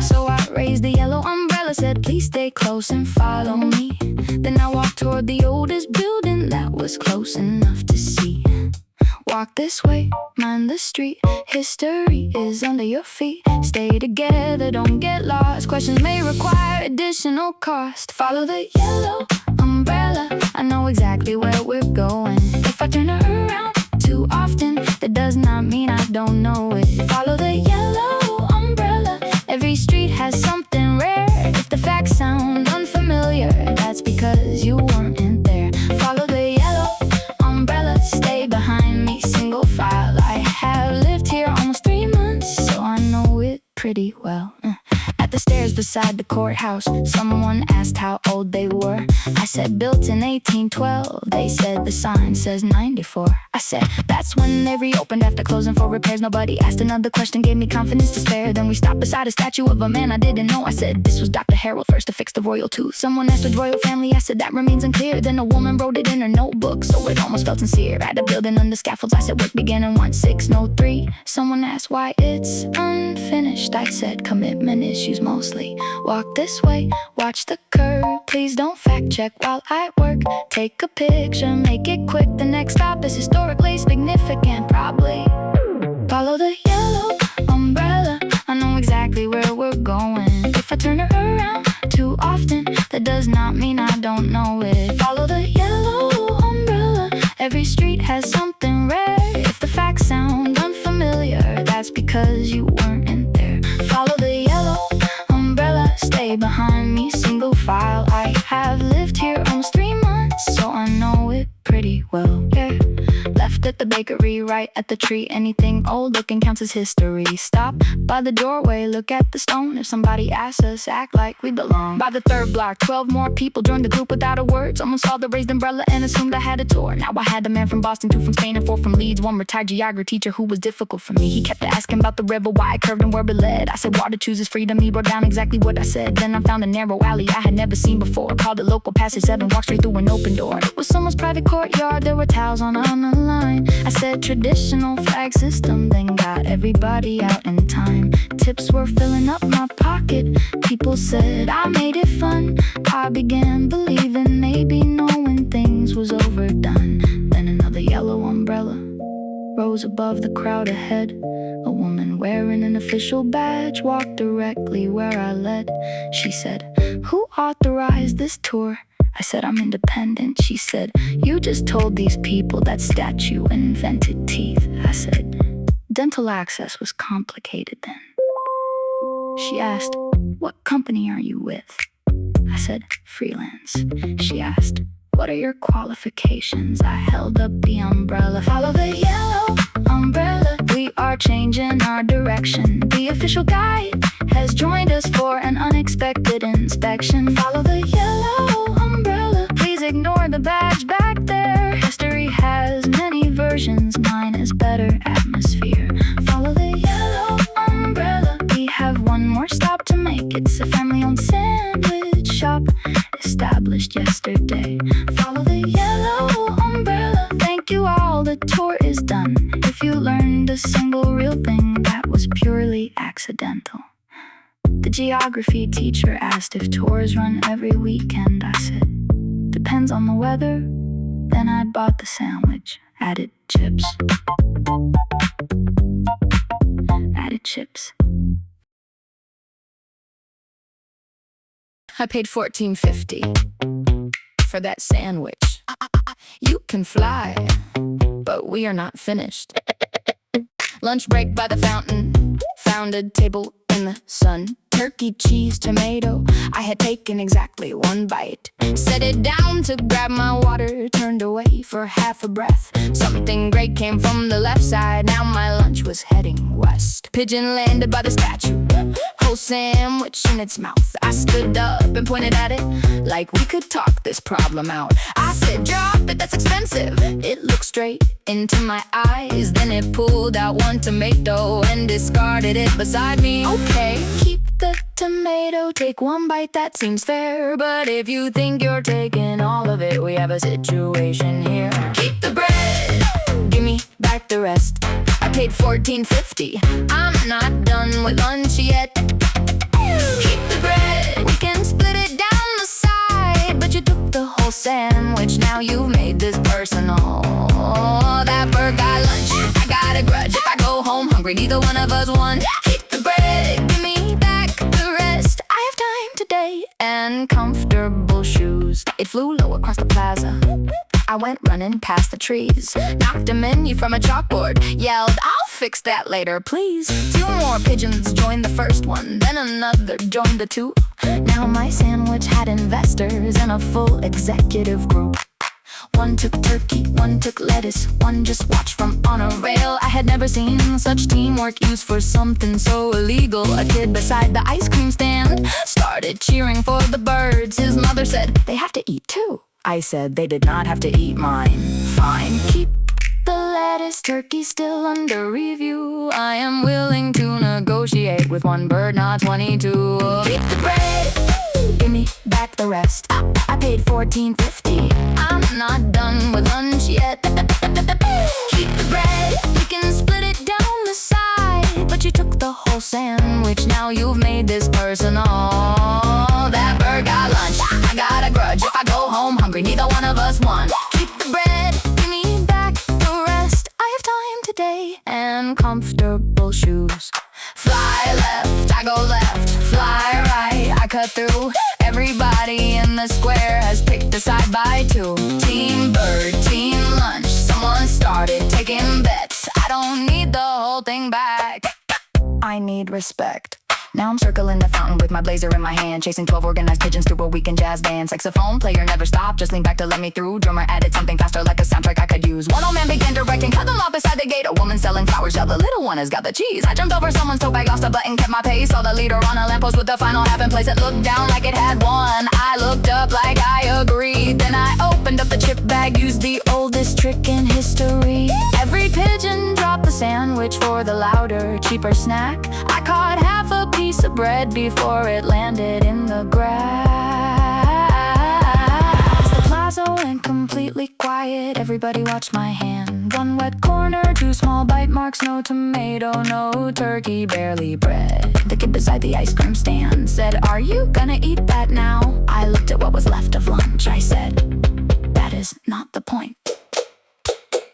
[SPEAKER 1] So I raised the yellow umbrella, said, "Please stay close and follow me." Then I walked toward the oldest building that was close enough to see. Walk this way, mind the street. History is under your feet. Stay together, don't get lost. Questions may require additional cost. Follow the yellow umbrella, I know exactly where we're going. If I turn around too often, that does not mean I don't know it. Follow the yellow umbrella, every street has something rare. If the facts sound unfamiliar, that's because you weren't in there. Follow the yellow umbrella, stay behind me, single file. I have lived here almost 3 months, so I know it pretty well. At the stairs beside the courthouse, someone asked how old they were. I said, "Built in 1812. They said, "The sign says 94. I said, "That's when they reopened after closing for repairs." Nobody asked another question, gave me confidence to spare. Then we stopped beside a statue of a man I didn't know. I said, "This was Dr. Harold, first to fix the royal tooth." Someone asked which royal family. I said, "That remains unclear." Then a woman wrote it in her notebook, so it almost felt sincere. At a building under scaffolds, I said, "Work began in 1603. Someone asked why it's unfinished. I said, "Commitment issues mostly." Walk this way, watch the curb. Please don't fact check while I work. Take a picture, make it quick. The next stop is historically significant, probably. Follow the yellow umbrella, I know exactly where we're going. If I turn around too often, that does not mean I don't know it. Follow the yellow umbrella, every street has something rare. If the facts sound unfamiliar, that's because you weren't in there. Follow the yellow umbrella, stay behind me, single file. I have lived here almost 3 months, so I know it pretty well, yeah. Left at the bakery, right at the tree. Anything old looking counts as history. Stop by the doorway, look at the stone. If somebody asks us, act like we belong. By the 3rd block, 12 more people joined the group without a word. Someone saw the raised umbrella and assumed I had a tour. Now I had a man from Boston, 2 from Spain, and 4 from Leeds. One retired geography teacher who was difficult for me. He kept asking about the river, why it curved and where it led. I said, "Water chooses freedom." He wrote down exactly what I said. Then I found a narrow alley I had never seen before. Called it local passage 7, walked straight through an open door. It was someone's private courtyard, there were towels on the line. I said, "Traditional flag system," then got everybody out in time. Tips were filling up my pocket. People said I made it fun. I began believing, maybe knowing things was overdone. Then another yellow umbrella rose above the crowd ahead. A woman wearing an official badge walked directly where I led. She said, "Who authorized this tour?" I said, "I'm independent." She said, "You just told these people that statue invented teeth." I said, "Dental access was complicated then." She asked, "What company are you with?" I said, "Freelance." She asked, "What are your qualifications?" I held up the umbrella. Follow the yellow umbrella, we are changing our direction. The official guide has joined us for an unexpected inspection. Follow the yellow umbrella, please ignore the badge back there. History has many versions, mine is better atmosphere. Follow the yellow umbrella, we have one more stop to make. It's a family-owned sandwich shop established yesterday. Follow the yellow umbrella, thank you all, the tour is done. If you learned a single real thing, that was purely accidental. The geography teacher asked if tours run every weekend. I said, depends on the weather. Then I bought the sandwich, added chips.
[SPEAKER 2] I paid $14.50 for that sandwich. You can fly, but we are not finished. Lunch break by the fountain, found a table in the sun. Turkey, cheese, tomato, I had taken exactly one bite. Set it down to grab my water, turned away for half a breath. Something great came from the left side, now my lunch was heading west. Pigeon landed by the statue, whole sandwich in its mouth. I stood up and pointed at it like we could talk this problem out. I said, drop it, that's expensive. It looked straight into my eyes, then it pulled out one tomato and discarded it beside me. Okay, keep the tomato, take one bite, that seems fair. But if you think you're taking all of it, we have a situation here. Keep the bread, give me back the rest. I paid $14.50, I'm not done with lunch yet. Keep the bread, we can split it down the side. But you took the whole sandwich, now you've made this personal. That bird got lunch, I got a grudge. If I go home hungry, neither one of us won. Keep the bread, give me back the rest. I have time today and comfortable shoes. It flew low across the plaza, I went running past the trees, knocked a menu from a chalkboard, yelled, I'll fix that later, please. 2 more pigeons joined the first one, then another joined the 2. Now my sandwich had investors and a full executive group. One took turkey, one took lettuce, one just watched from on a rail. I had never seen such teamwork used for something so illegal. A kid beside the ice cream stand started cheering for the birds. His mother said, they have to eat too. I said they did not have to eat mine. Fine, keep the lettuce, turkey still under review. I am willing to negotiate with one bird, not 22. Keep the bread, give me back the rest. I paid $14.50, I'm not done with lunch yet. Keep the bread, we can split it down the side. But you took the whole sandwich, now you've made this personal. That bird got lunch, I got a grudge. If I go home hungry, neither one of us won. Keep the bread, give me back the rest. I have time today and comfortable shoes. Fly left, I go left. Fly right, I cut through. Everybody in the square has picked a side by 2. Team bird, team lunch. Someone started taking bets. I don't need the whole thing back, I need respect. Now I'm circling the fountain with my blazer in my hand, chasing 12 organized pigeons through a weekend jazz band. Saxophone player never stopped, just leaned back to let me through. Drummer added something faster like a soundtrack I could use. One old man began directing, cut the law beside the gate. A woman selling flowers yelled, the little one has got the cheese. I jumped over someone's tote bag, lost a button, kept my pace. Saw the leader on a lamppost with the final half in place. It looked down like it had won. I looked up like I agreed. Then I opened up the chip bag, used the oldest trick in history. Every pigeon dropped the sandwich for the louder, cheaper snack. I caught half a piece of bread before it landed in the grass. The plaza went completely quiet, everybody watched my hand. 1 wet corner, 2 small bite marks, no tomato, no turkey, barely bread. The kid beside the ice cream stand said, are you gonna eat that now? I looked at what was left of lunch, I said, that is not the point.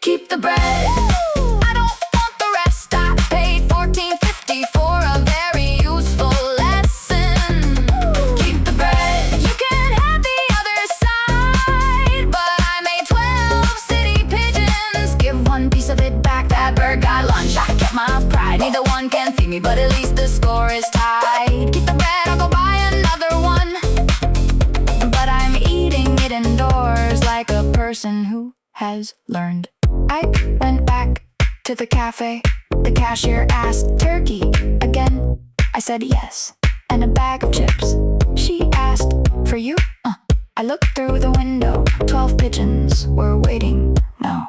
[SPEAKER 2] Keep the bread, I don't want the rest. I paid $14.50 for a very useful lesson. Keep the bread, you can have the other side. But I made 12 city pigeons, give 1 piece of it back. That bird got lunch, I kept my pride. Neither one can feed me, but at least the score is tied. Keep the bread, I'll go buy another one. But I'm eating it indoors like a person who has learned. I went back to the cafe. The cashier asked, turkey again? I said yes, and a bag of chips. She asked, for you? I looked through the window, 12 pigeons were waiting. No.